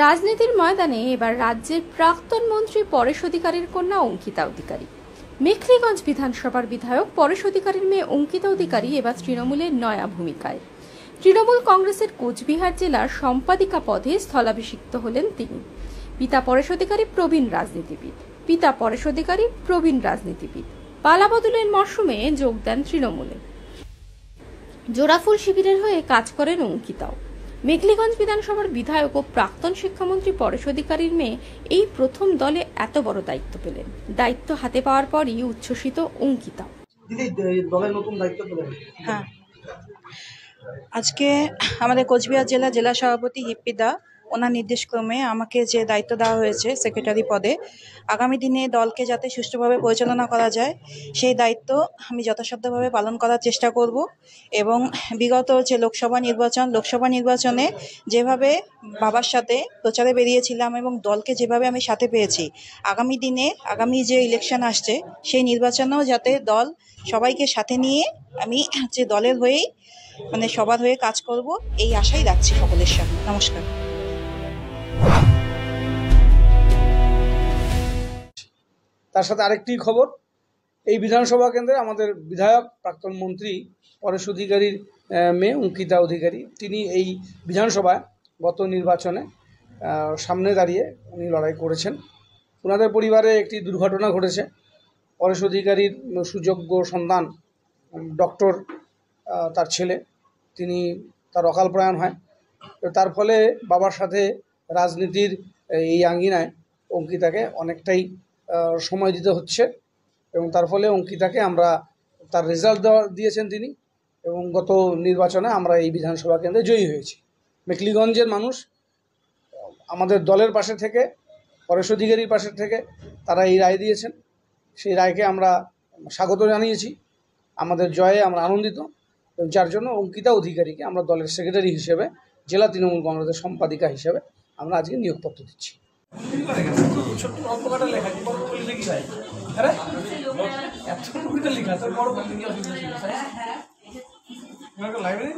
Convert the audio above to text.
রাজনীতির ময়দানে এবার রাজ্যের প্রাক্তন মন্ত্রী পরেশ অধিকারীর কন্যা অঙ্কিতা অধিকারী। মেখলিগঞ্জ বিধানসভার বিধায়ক পরেশ অধিকারীর মেয়ে অঙ্কিতা অধিকারী এবার তৃণমূলের নয়া ভূমিকায়। তৃণমূল কংগ্রেসের কোচবিহার জেলার সম্পাদিকা পদে স্থলাভিষিক্ত হলেন তিনি। পিতা পরেশ অধিকারী প্রবীণ রাজনীতিবিদ। পালাবদলের মরশুমে যোগ দেন তৃণমূলে। জোড়াফুল শিবিরের হয়ে কাজ করেন অঙ্কিতাও। মেখলিগঞ্জ বিধানসভার বিধায়ক ও প্রাক্তন শিক্ষামন্ত্রী পরেশ অধিকারীর মেয়ে এই প্রথম দলে এত বড় দায়িত্ব পেলেন। দায়িত্ব হাতে পাওয়ার পরই উচ্ছ্বসিত অঙ্কিতা। হ্যাঁ, আজকে আমাদের কোচবিহার জেলা সভাপতি হিপ্পিদা ওনার নির্দেশক্রমে আমাকে যে দায়িত্ব দেওয়া হয়েছে সেক্রেটারি পদে, আগামী দিনে দলকে যাতে সুষ্ঠুভাবে পরিচালনা করা যায় সেই দায়িত্ব আমি যথাসাধ্যভাবে পালন করার চেষ্টা করব। এবং বিগত যে লোকসভা নির্বাচনে যেভাবে বাবার সাথে প্রচারে বেরিয়েছিলাম এবং দলকে যেভাবে আমি সাথে পেয়েছি, আগামী যে ইলেকশন আসছে সেই নির্বাচনেও যাতে দল সবাইকে সাথে নিয়ে আমি যে দলের হয়েই সবার হয়ে কাজ করব এই আশাই রাখছি সকলের সামনে। নমস্কার। তার সাথে আরেকটি খবর, এই বিধানসভা কেন্দ্রে আমাদের বিধায়ক প্রাক্তন মন্ত্রী পরেশ অধিকারীর মেয়ে অঙ্কিতা অধিকারী, তিনি এই বিধানসভায় গত নির্বাচনে সামনে দাঁড়িয়ে উনি লড়াই করেছেন। ওনাদের পরিবারে একটি দুর্ঘটনা ঘটেছে। পরেশ অধিকারীর সুযোগ্য সন্তান ডক্টর, তার ছেলে, তার অকাল প্রয়াণ হয়। তো তার ফলে বাবার সাথে রাজনীতির এই আঙ্গিনায় অঙ্কিতাকে অনেকটাই সময় দিতে হচ্ছে এবং তার ফলে অঙ্কিতাকে আমরা তার রেজাল্ট দিয়েছেন তিনি, এবং গত নির্বাচনে আমরা এই বিধানসভা কেন্দ্রে জয়ী হয়েছি। মেখলিগঞ্জের মানুষ আমাদের দলের পাশে থেকে, পরেশ অধিকারীর পাশে থেকে তারা এই রায় দিয়েছেন। সেই রায়কে আমরা স্বাগত জানিয়েছি। আমাদের জয়ে আমরা আনন্দিত, যার জন্য অঙ্কিতা অধিকারীকে আমরা দলের সেক্রেটারি হিসেবে, জেলা তৃণমূল কংগ্রেসের সম্পাদিকা হিসেবে আমরা আজকে নিয়োগপত্র দিচ্ছি। লাইব্রেরি